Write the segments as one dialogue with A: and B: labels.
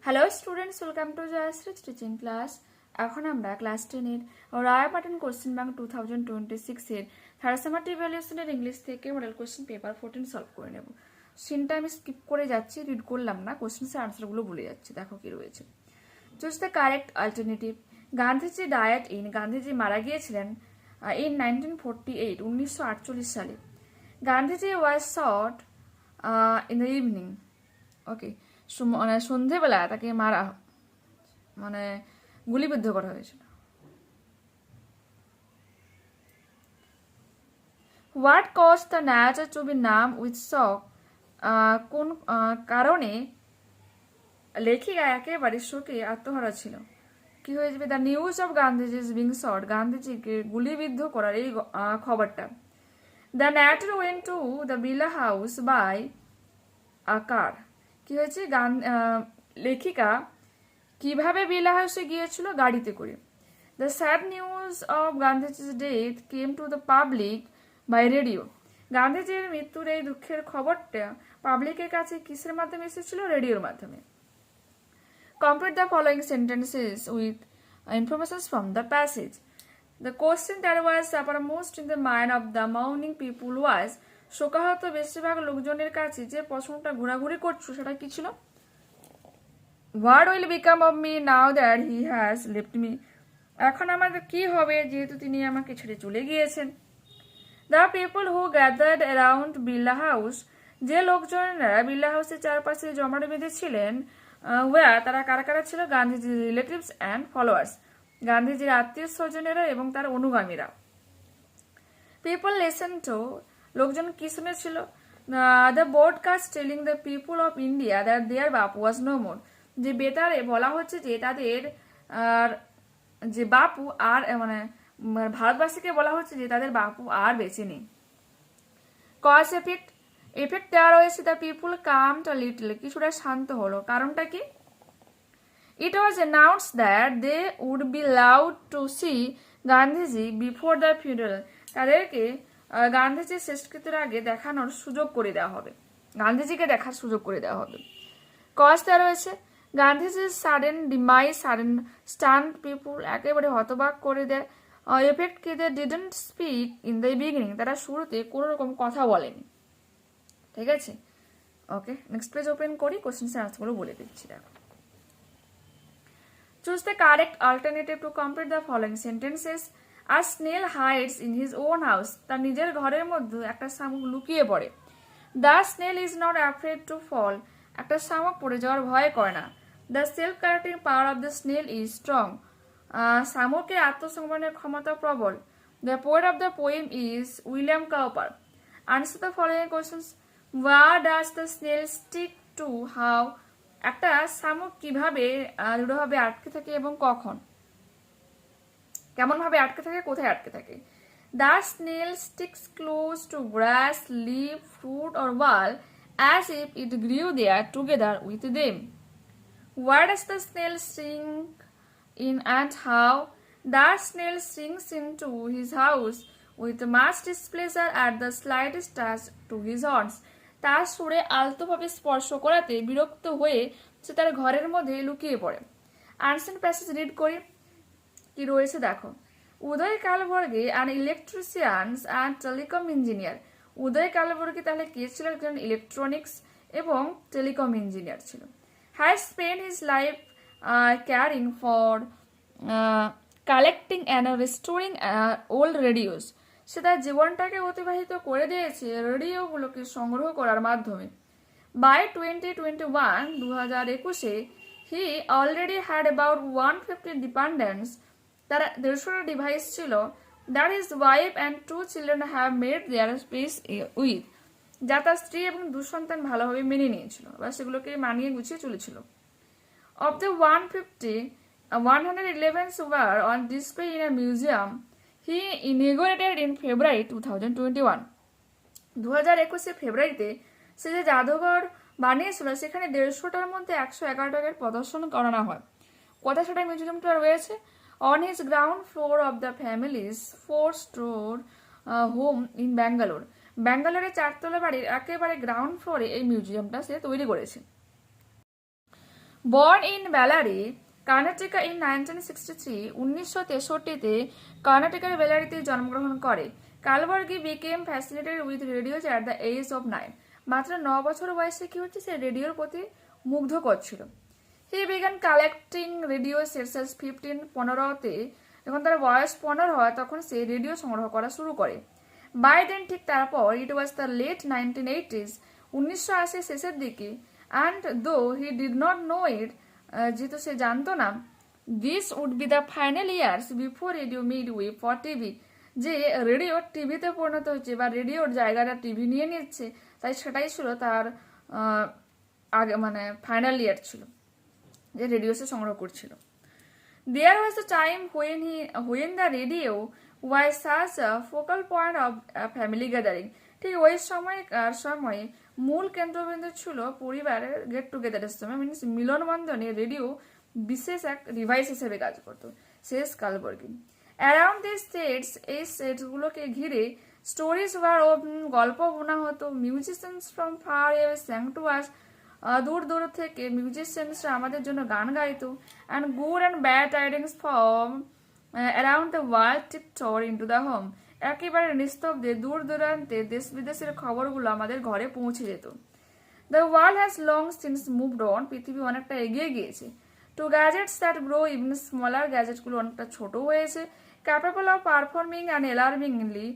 A: Hello students, welcome to Jayashree teaching class. এখন আমরা class 10 এর রায় প্যাটার্ন কোশ্চেন ব্যাংক 2026 এর থার্ড সামার ইভ্যালুয়েশনের ইংলিশ থেকে মডেল কোশ্চেন পেপার 14 সলভ করে নেব। সিনটা আমি স্কিপ করে যাচ্ছি, রিড করলাম না, কোশ্চেন্সের আনসারগুলো ভুলে যাচ্ছি। দেখো কি রয়েছে। Choose the correct alternative. Gandhiji died in. Gandhiji মারা গিয়েছিলেন ইন 1948, 1948 সালে। Gandhiji was shot in the evening. Okay, মানে সন্ধেবেলা তাকে মারা মানে গুলিবিদ্ধ করা হয়েছিল। What cause the nature to be numb with shock. কোন কারণে লেখিকা একেবারে শোকে আত্মহারা ছিল? কি হয়ে যাবে? The news of Gandhiji is being shot. গান্ধীজিকে গুলিবিদ্ধ করার এই খবরটা। The narrator went to the Birla house by a car. কি হয়েছে? লেখিকা কিভাবে বিলা হাউসে গিয়েছিল? গাড়িতে করে। দ্য স্যাড নিউজ অফ গান্ধীজির death came to the public by radio. গান্ধীজির মৃত্যুর এই দুঃখের খবরটা পাবলিকের কাছে কিসের মাধ্যমে এসেছিল? রেডিওর মাধ্যমে। Complete the following sentences with informations from the passage. The question that was uppermost in the mind of the mourning people was, শোকাহত বেশিরভাগ লোকজনের কাছে যে প্রশ্নটা ঘোরাঘুরি করছো সেটা কি ছিল? What will become of me now that he has left me? এখন আমাদের কি হবে যেহেতু তিনি আমাকে ছেড়ে চলে গিয়েছেন? The people who gathered around Birla House, যে লোকজনেরা বিড়লা হাউসের চারপাশে জমাট বেঁধেছিলেন, তারা কারা কারা ছিল? গান্ধীজির রিলেটিভস অ্যান্ড ফলোয়ার্স, গান্ধীজির আত্মীয় স্বজনেরা এবং তার অনুগামীরা। পিপল লিসেন টু, লোকজন কি শুনেছিল? The broadcast telling the people of India that their Bapu was no more, যে বেতারে বলা হচ্ছে যে তাদের যে বাপু আর মানে ভারতবাসীকে বলা হচ্ছে যে তাদের বাপু আর বেঁচে নেই। কজ এফেক্ট, এফেক্ট দেওয়া রয়েছে the people come to little, কিছুটা শান্ত হলো। কারণটা কি? It was announced that they would be allowed to see Gandhiji before the funeral. তাদেরকে গান্ধীজির শেষকৃত্যের আগে দেখানোর সুযোগ করে দেওয়া হবে, গান্ধীজিকে দেখার সুযোগ করে দেওয়া হবে। কজ দেওয়া রয়েছে গান্ধীজির sudden demise, sudden stunned people, একেবারে হতবাক করে দেয়। এফেক্ট কি? They didn't speak in the beginning, তারা শুরুতে কোনো রকম কথা বলেনি। ঠিক আছে, ওকে, নেক্সট পেজ ওপেন করি, কোশ্চেন্সের আনসারগুলো বলে দিচ্ছি। দেখো, choose the correct alternative to complete the following sentences. A snail hides in his own house. তার নিজের ঘরের মধ্যে একটা শামুক লুকিয়ে পড়ে। The snail is not afraid to fall. একটা শামুক পড়ে যাওয়ার ভয় করে না। The self-correcting power of the snail is strong. শামুকের আত্মসংবরণের ক্ষমতা প্রবল। The poet of the poem is William Cowper. Answer the following questions. Where does the snail stick to? How? একটা শামুক কিভাবে দৃঢ়ভাবে আটকে থাকে এবং কখন? কেমন ভাবে আটকে থাকে, কোথায় আটকে থাকে? The snail sticks close to grass, leaf, fruit or wall as if it grew there together with them. Where does the snail sink in and how? The snail sinks into his house with much displeasure at the slightest touch to his horns. তার সুরে আলতোভাবে স্পর্শ করাতে বিরক্ত হয়ে সে তার ঘরের মধ্যে লুকিয়ে পড়ে। আনসেন প্যাসেজ রিড করি, কি রয়েছে দেখো। Uday Kalbarge an electricians and telecom engineer. Uday Kalbarge তাহলে কে ছিল? একজন ইলেকট্রনিক্স এবং টেলিকম ইঞ্জিনিয়ার ছিল। Has spend his life caring for collecting and restoring old radios. সে তার জীবনটাকে অতিবাহিত করে দিয়েছে রেডিওগুলোকে সংগ্রহ করার মাধ্যমে। By 2021, 2021, he already had about 150 dependents. তার 150টা ডিভাইস ছিল। That his wife and 2 children have made their space with, যা তার স্ত্রী এবং 2 সন্তান ভালোভাবে মেনে নিয়েছিল বা সেগুলোকে মানিয়ে গুছিয়ে চলেছিল। Of the 150, 111 were on display in a museum he inaugurated in February 2021. 2021 ফেব্রুয়ারিতে সে যে জাদুঘর বানিয়েছিল সেখানে 150টার মধ্যে 111টার প্রদর্শন করানো হয়। কোথায় সেটা মিউজিয়ামটা রয়েছে? On his ground floor of the families 4-story home in Bangalore. ব্যাঙ্গালোরের 4তলা বাড়ির একেবারে গ্রাউন্ড ফ্লোরে এই মিউজিয়ামটা সে তৈরি করেছে। Born in Bellary, Karnataka in 1963, 1963-তে কর্ণাটকের বেলারিতে জন্মগ্রহণ করে। কালবর্গি became fascinated with radios at the age of 9. মাত্র 9 বছর বয়সে কি হচ্ছে, সে রেডিওর প্রতি মুগ্ধ করছিল। He began collecting radio sets at 15, 15-তে যখন তার বয়স 15 হয় তখন সে রেডিও সংগ্রহ করা শুরু করে। By then ঠিক তারপর it was the late 1980s, 1980 শেষের দিকে, and though he did not know it, যেহেতু সে জানতো না, this would be the final years before radio made way for TV, যে রেডিও টিভিতে পরিণত হচ্ছে বা রেডিওর জায়গাটা টিভি নিয়ে নিচ্ছে, তাই সেটাই ছিল তার আগে মানে ফাইনাল ইয়ার ছিল যে রেডিও সে সংগ্রহ করছিল। There was a time when the radio was such a focal point of a family gathering. ঠিক ওই সময়ে মূল কেন্দ্রবিন্দু ছিল পরিবারের গেট টুগেদারের সময়, মিনস মিলনবন্ধনে রেডিও বিশেষ এক ডিভাইস হিসেবে কাজ করতো। শেষ কালবর্গী অ্যারাউন্ড দিস সেটস, এই সেটসগুলোকে ঘিরে স্টোরিজ ওয়ার, গল্প বোনা হতো। Musicians from far away sang to us, দূর দূর থেকে মিউজিশিয়ানসরা আমাদের জন্য গান গাইতো। And good and bad tidings from around the world tiptoed into the home, একেবারে নিস্তব্ধে দূর দূরান্তে দেশ বিদেশের খবরগুলো আমাদের ঘরে পৌঁছে যেত। The world has long since moved on, পৃথিবী অনেকটা এগিয়ে গিয়েছে। To gadgets that grow even smaller, গ্যাজেটগুলো অনেকটা ছোট হয়েছে। Capable of performing and alarmingly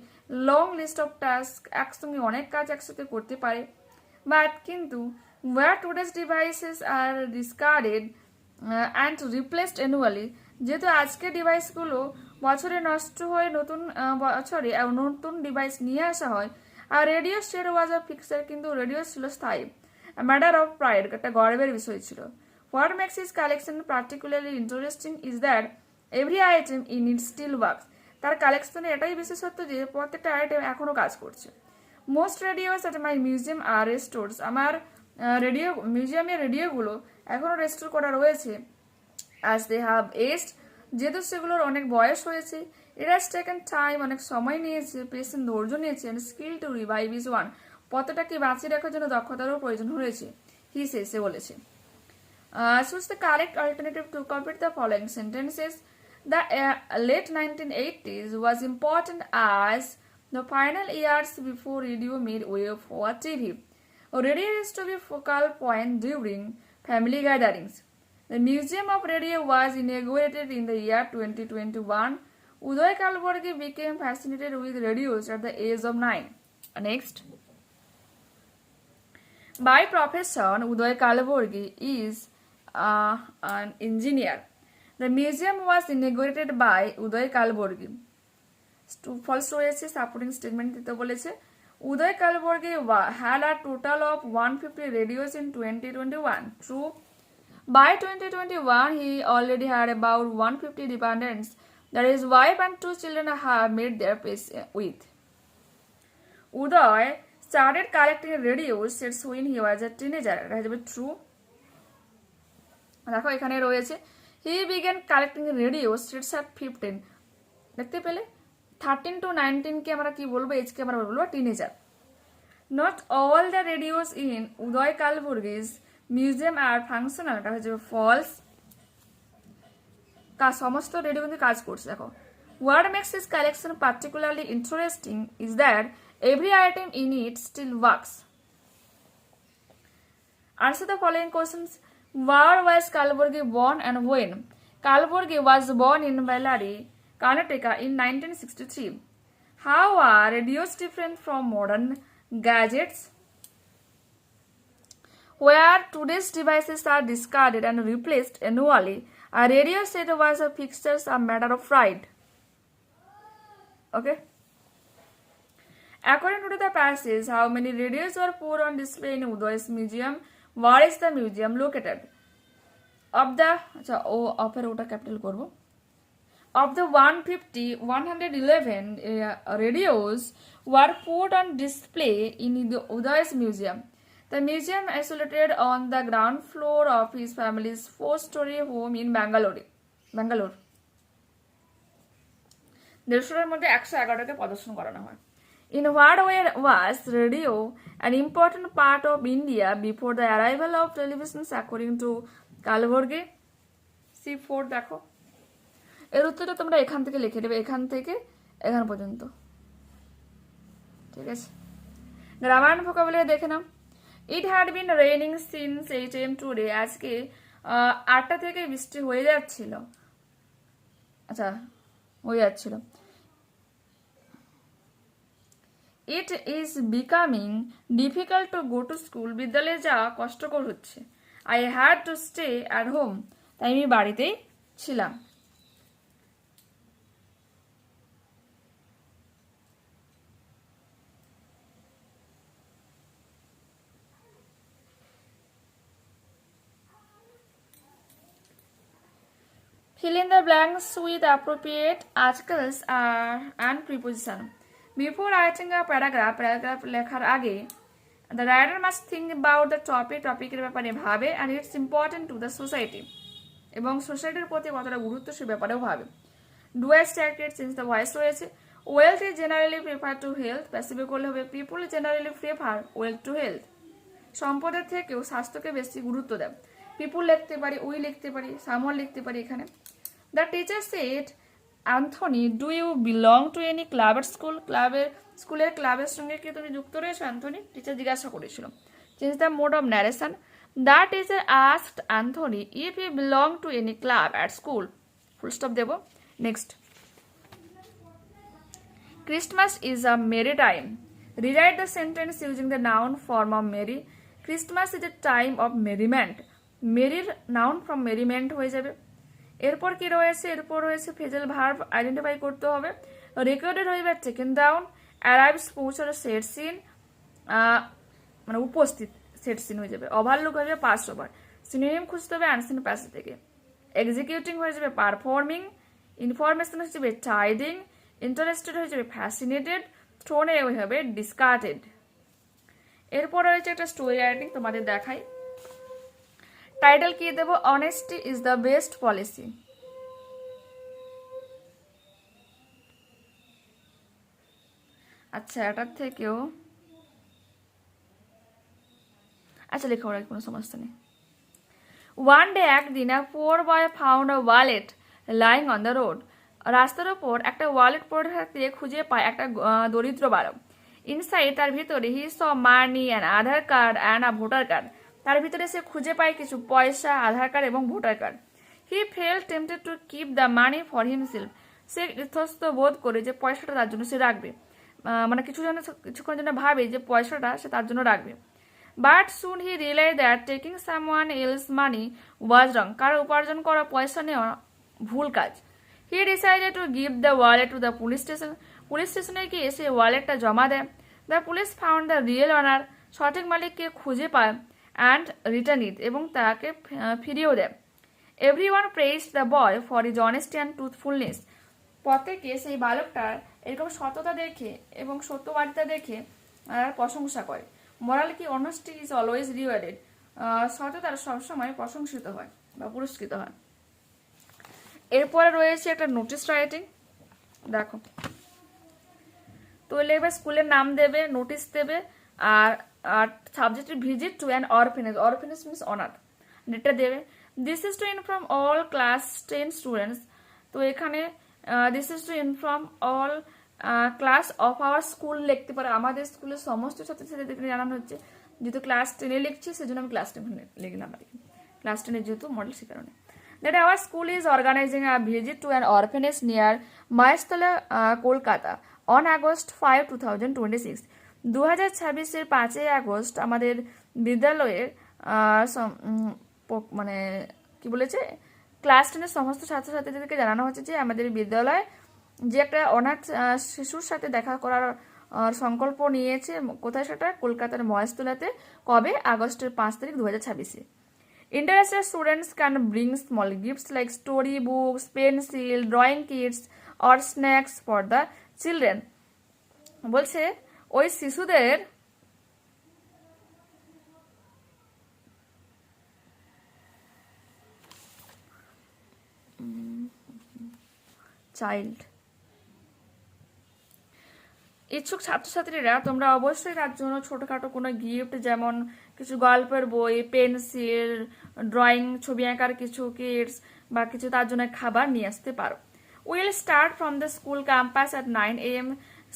A: long list of task, একসঙ্গে অনেক কাজ একসাথে করতে পারে। বাট কিন্তু where today's devices are discarded and replaced annually, যেহেতু আজকের ডিভাইসগুলো বছরে নষ্ট হয়ে নতুন বছরে নতুন ডিভাইস নিয়ে আসা হয়, আর radio state was a fixer, কিন্তু রেডিও ছিল স্থায়ী। ম্যাটার অফ প্রাইড, একটা গর্বের বিষয় ছিল। What makes his collection particularly interesting is that every item in it still works, তার কালেকশনে এটাই বিশেষত্ব যে প্রত্যেকটা আইটেম এখনো কাজ করছে। Most radios at my museum are restores, আমার রেডিও মিউজিয়ামের রেডিওগুলো এখনও রেস্টোর করা রয়েছে। অ্যাজ দে হ্যাভ এজড, যেহেতু সেগুলোর অনেক বয়স হয়েছে। ইট হ্যাজ টেকেন টাইম, অনেক সময় নিয়েছে, পেশেন্ট ধৈর্য নিয়েছে, and skill to revive is one, পতাটাকে বাঁচিয়ে রাখার জন্য দক্ষতারও প্রয়োজন হয়েছে। সে বলেছে। Choose the correct alternative to complete the following sentences. The late 1980s was important as the final years before radio made way for TV. Radio used to be a focal point during family gatherings. The Museum of Radio was inaugurated in the year 2021. Uday Kalburgi became fascinated with radios at the age of 9. Next. By profession, Uday Kalburgi is an engineer. The museum was inaugurated by Uday Kalburgi. False রয়েছে, supporting statement দিতে বলেছে। Uday Kalburgi had a total of 150 radios in 2021. True. By 2021, he already had about 150 dependents that his wife and 2 children have made their peace with. Uday started collecting radio sets when he was a teenager. It has been true. দেখো এখানে রয়েছে he began collecting radio sets at 15. দেখতে পেলে 13 to 19 কে আমরা কি বলবো, এজকে আমরা বলবো teenager. Not all the radios in Uday Kalburgi's museum are functional. এটা হচ্ছে false, সমস্ত রেডিও কিন্তু কাজ করছে। দেখো what makes his collection particularly interesting is that every item in it still works. Answer the following questions. Where was Kalburgi born and when? Kalburgi was born in Bellary, Karnataka in 1963. How are radios different from modern gadgets? Where today's devices are discarded and replaced annually, a radio set was a fixtures a matter of pride. Okay. According to the passage, how many radios were put on display in Uday's museum? Where is the museum located? Of the capital korbo. Of the 111 radios were put on display in the Uday's museum. The museum isolated on the ground floor of his family's 4-story home in Bangalore. 150 মধ্যে 111কে প্রদর্শন করানো হয়। In what way was radio an important part of India before the arrival of televisions? According to কালবর্গে C4 দেখো। এর উত্তরটা তোমরা এখান থেকে লিখে দেবে, এখান থেকে এখান পর্যন্ত, ঠিক আছে। গ্রামার অ্যান্ড ভোকাবুলারি দেখে নাও। It had been raining since 8 AM today. আজকে 8টা থেকে বৃষ্টি হয়ে যাচ্ছিল, আচ্ছা হয়ে যাচ্ছিল। It is becoming difficult to go to school. বিদ্যালয়ে যাওয়া কষ্টকর হচ্ছে। I had to stay at home. তাই আমি বাড়িতেই ছিলাম। Fill in the blanks with appropriate articles and preposition. Before writing a paragraph লেখার আগে the writer must think about the টপিকের ব্যাপারে ভাবে and its important to the society, এবং সোসাইটির প্রতি কতটা গুরুত্ব সে ব্যাপারেও ভাবে। Do I stated since the voice রয়েছে। Wealth is generally prefer to health, প্যাসিভে করলে হবে people generally prefer wealth to health। সম্পদের থেকেও স্বাস্থ্যকে বেশি গুরুত্ব দেয়। পিপুল লিখতে পারি, উই লিখতে পারি, সামওয়ান লিখতে পারি এখানে। The teacher said, Anthony do you belong to any club at school. স্কুলের ক্লাবের সঙ্গে কি তুমি যুক্ত রয়েছো অ্যান্থনি? টিচার জিজ্ঞাসা করেছিল। Change the mode of narration. The teacher asked Anthony if you belong to any club at school. Full stop দেবো। Next, Christmas is a merry time. Rewrite the sentence using the noun form of merry. Christmas is a time of merriment. Merry noun from merriment হয়ে যাবে। এরপর কি রয়েছে? এরপর রয়েছে phrasal verb identify করতে হবে। রেকর্ডেড হয়ে যাবে টেকেন ডাউন, অ্যারাইভস পৌঁছানো সেট সিন, মানে উপস্থিত সেট সিন হয়ে যাবে। ওভারলুক হয়ে যাবে পাস ওভার। সিনোনিম খুঁজতে হবে আনসিন প্যাসেজ থেকে। এক্সিকিউটিং হয়ে যাবে পারফর্মিং। ইনফরমেশন হয়ে যাবে টাইডিং। ইন্টারেস্টেড হয়ে যাবে ফ্যাসিনেটেড। থ্রোন এওয়ে হবে ডিসকার্টেড। এরপর রয়েছে একটা স্টোরি রাইটিং, তোমাদের দেখাই। টাইটেল কি দেবো? Honesty is the best policy. আচ্ছা, এটার থেকেও আচ্ছা লেখা ওরা কোনো সমস্যা নেই। ওয়ান ডে, একদিন, a poor boy found a wallet lying on the road. রাস্তার ওপর একটা ওয়ালেট পড়ে থাকতে খুঁজে পায় একটা দরিদ্র বালক। ইনসাইড, তার ভিতরে, he saw money and Aadhaar card and a voter card. তার ভিতরে সে খুঁজে পায় কিছু পয়সা, আধার কার্ড এবং voter card. He felt tempted to keep the money for himself. সে ইতস্ত বোধ করে যে পয়সাটা তার জন্য সে রাখবে, মানে কিছুক্ষণের জন্য ভাবে যে পয়সাটা সে তার জন্য রাখবে। But soon he realize that taking someone else money was wrong. কারো উপার্জন করা পয়সা নেওয়া ভুল কাজ। He decided to give the wallet to the police station. Police স্টেশনে গিয়ে সে ওয়ালেটটা জমা দেয়। The police found the real owner. সঠিক মালিককে খুঁজে পায় অ্যান্ড রিটার্ন ইট, এবং তাকে ফিরিয়েও দেয়। Every one praise the boy for is honesty and truthfulness. প্রত্যেকে সেই বালকটার এরকম সততা দেখে এবং সত্যবাদিতা দেখে প্রশংসা করে। মোরাল কি? Honesty is always rewarded. সততার সবসময় প্রশংসিত হয় বা পুরস্কৃত হয়। এরপরে রয়েছে একটা নোটিশ রাইটিং, দেখো। তো লিখবে স্কুলের নাম দেবে, নোটিশ দেবে, আর সাবজেক্টের visit to an orphanage. Orphanage means অনাথ, এটা দেবে। This is to inform all class 10 students. তো এখানে this is to inform all class of our school লিখতে পারে। আমাদের স্কুলের সমস্ত ছাত্রছাত্রীদেরকে জানানো হচ্ছে। যেহেতু ক্লাস 10-এ লিখছি সেজন্য আমি ক্লাস 10 লিখলাম আর কি। ক্লাস 10-এর যেহেতু মডেল সে কারণে। That our school is organizing a visit to an orphanage near Mayasthala, Kolkata on August 5, 2026. 2026-এর 5 August আমাদের বিদ্যালয়ের মানে কি বলেছে, ক্লাস 10-এর সমস্ত ছাত্রছাত্রীদেরকে জানানো হচ্ছে যে আমাদের বিদ্যালয়ে যে একটা অনাথ শিশুর সাথে দেখা করার সংকল্প নিয়েছে। কোথায় সেটা? কলকাতার মহেশতলাতে। কবে? আগস্টের 5 তারিখ 2026-এ। Interested students can bring small gifts like story books, pencil, drawing kits or snacks for the children. বলছে ওই শিশুদের চাইল্ড ইচ্ছুক ছাত্রছাত্রীরা তোমরা অবশ্যই তার জন্য ছোটখাটো কোনো গিফট, যেমন কিছু গল্পের বই, পেন্সিল, ড্রয়িং, ছবি আঁকার কিছু কিটস বা কিছু তার জন্য খাবার নিয়ে আসতে পারো। Will start from the school campus at 9 AM।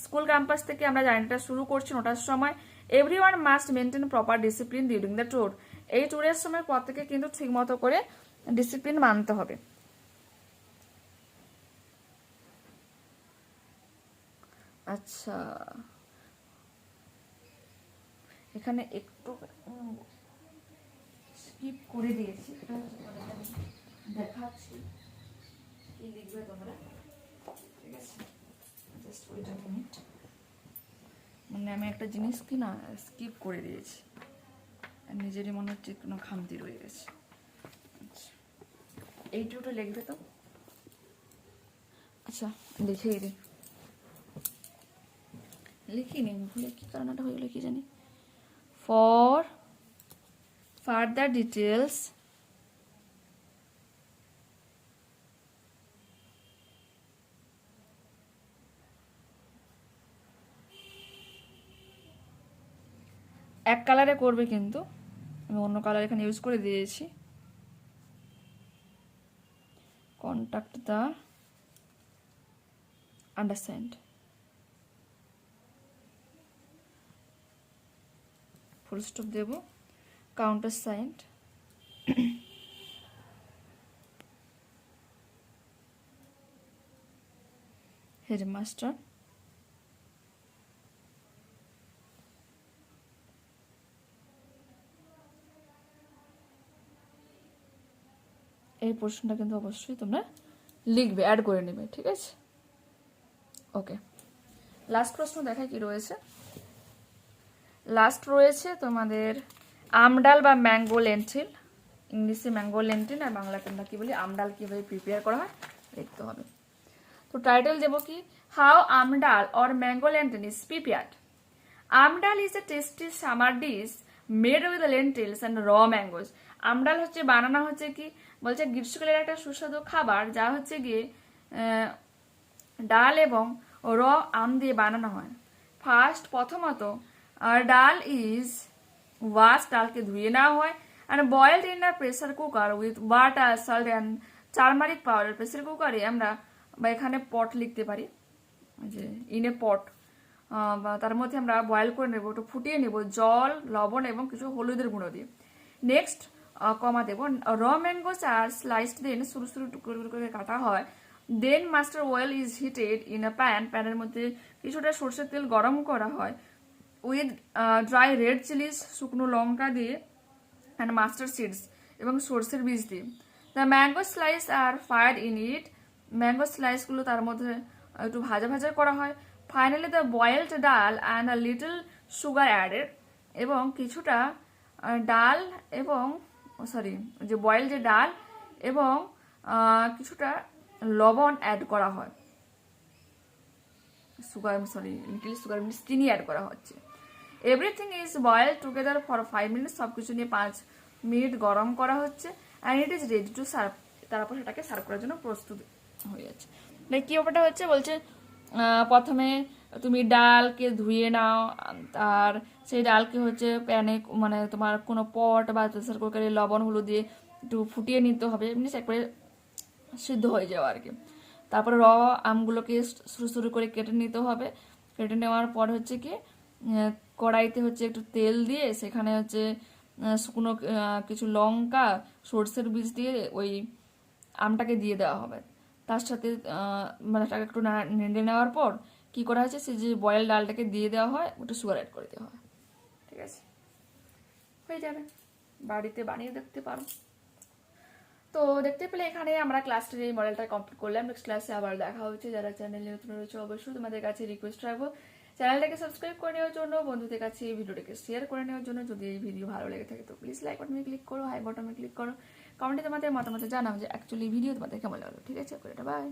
A: School campus থেকে আমরা জার্নিটা শুরু করছি 9টার সময়। Everyone must maintain proper discipline during the tour. এই ট্যুরের সময় পর থেকে কিন্তু ঠিক মতো করে ডিসিপ্লিন মানতে হবে। আচ্ছা, এখানে একটু স্কিপ করে দিয়েছি, দেখাচ্ছি কি লিখবে তোমরা, ঠিক আছে? Just wait a minute. মানে আমি একটা জিনিস কি না স্কিপ করে দিয়েছি, নিজেরই মনে হচ্ছে কোনো খামতি রয়ে গেছে। আচ্ছা, এইটুকুটা লিখবে তো। আচ্ছা, লিখেই দিই, লিখিনি, ভুলে কি কারণটা হয়ে গেলো কি জানি। For further details, এক কালারে করবে, কিন্তু আমি অন্য কালার এখানে ইউজ করে দিয়েছি। Contact the understand, full stop দেব, কাউন্টার সাইন্ড, হেডমাস্টার, এই পোর্শনটা কিন্তু অবশ্যই তোমরা লিখবে, অ্যাড করে নেবে, ঠিক আছে? ওকে, লাস্ট প্রশ্ন দেখায় কি রয়েছে। লাস্ট রয়েছে তোমাদের আমডাল বা ম্যাঙ্গো লেন্টিল। ইংলিশে ম্যাঙ্গো লেন্টিল আর বাংলাতে আমরা কি বলি আমডাল কিভাবে প্রিপেয়ার করা হয় দেখতে হবে। তো টাইটেল দেবো কি, how aamdal or mango lentil is prepared. Aamdal is a tasty summer dish made with lentils and raw mangoes. Aamdal হচ্ছে বানানো হচ্ছে কি বলছে গ্রীষ্মকালের একটা সুস্বাদু খাবার, যা হচ্ছে গিয়ে ডাল এবং র আম দিয়ে বানানো হয়। ফার্স্ট প্রথমত ডাল ইজ ওয়াশ, ডালকে ধুয়ে নেওয়া হয়, and boiled in a pressure cooker with water, salt and turmeric powder. Pressure কুকারে আমরা বা এখানে পট লিখতে পারি, যে ইন এ পট, বা তার মধ্যে আমরা বয়েল করে নেব, একটু ফুটিয়ে নেব জল, লবণ এবং কিছু হলুদের গুঁড়ো দিয়ে। নেক্সট কমা দেব, র ম্যাঙ্গোস আর স্লাইসড, দেন সরু সরু টুকরো করে কাটা হয়। Then mustard oil is heated in a pan, প্যানের মধ্যে কিছুটা সরষের তেল গরম করা হয় উইথ ড্রাই রেড চিলিস, শুকনো লঙ্কা দিয়ে, অ্যান্ড মাস্টার্ড সিডস এবং সরষের বীজ দিয়ে। The mango slice are fried in it, mango স্লাইসগুলো তার মধ্যে একটু ভাজা ভাজা করা হয়। Finally the boiled dal and a little sugar added, এবং কিছুটা ডাল এবং যে বয়েল যে ডাল এবং কিছুটা লবণ অ্যাড করা হয়, লিটল সুগার মিনস চিনি অ্যাড করা হচ্ছে। Everything is boil together for 5 minutes, সব কিছু নিয়ে 5 মিনিট গরম করা হচ্ছে, and it is ready to serve, তারপর সেটাকে সার্ভ করার জন্য প্রস্তুত হয়ে যাচ্ছে। মানে কি ব্যাপারটা হচ্ছে বলছে, প্রথমে তুমি ডালকে ধুয়ে নাও, আর সেই ডালকে হচ্ছে প্যানে মানে তোমার কোনো পট বা প্রেসার কুকারে লবণ হলুদ দিয়ে একটু ফুটিয়ে নিতে হবে, মিনস একবারে সিদ্ধ হয়ে যাওয়া আর কি। তারপরে র আমগুলোকে সরু সরু করে কেটে নিতে হবে। কেটে নেওয়ার পর হচ্ছে কি কড়াইতে হচ্ছে একটু তেল দিয়ে সেখানে হচ্ছে শুকনো কিছু লঙ্কা, সর্ষের বীজ দিয়ে ওই আমটাকে দিয়ে দেওয়া হবে। তার সাথে মানে তাকে একটু নেড়ে নেওয়ার পর কি করা হয়েছে, সে যে বয়েল ডালটাকে দিয়ে দেওয়া হয়, ওটা সুগার অ্যাড করে দেওয়া হয়, ঠিক আছে? হয়ে যাবে, বাড়িতে বানিয়ে দেখতে পারো। তো দেখতে পেলে এখানে আমরা ক্লাস 10 এই মডেলটা কমপ্লিট করলাম। নেক্সট ক্লাসে আবার দেখা হচ্ছে। যারা চ্যানেলে নতুন রয়েছে অবশ্যই তোমাদের কাছে রিকোয়েস্ট রাখবো চ্যানেলটাকে সাবস্ক্রাইব করে নেওয়ার জন্য, বন্ধুদের কাছে এই ভিডিওটাকে শেয়ার করে নেওয়ার জন্য। যদি এই ভিডিও ভালো লেগে থাকে তো প্লিজ লাইক বাটনে ক্লিক করো, হাই বাটনে ক্লিক করো, কমেন্টে তোমাদের মতামত জানাও যে অ্যাকচুয়ালি ভিডিও তোমাদের কেমন লাগলো, ঠিক আছে? বাই।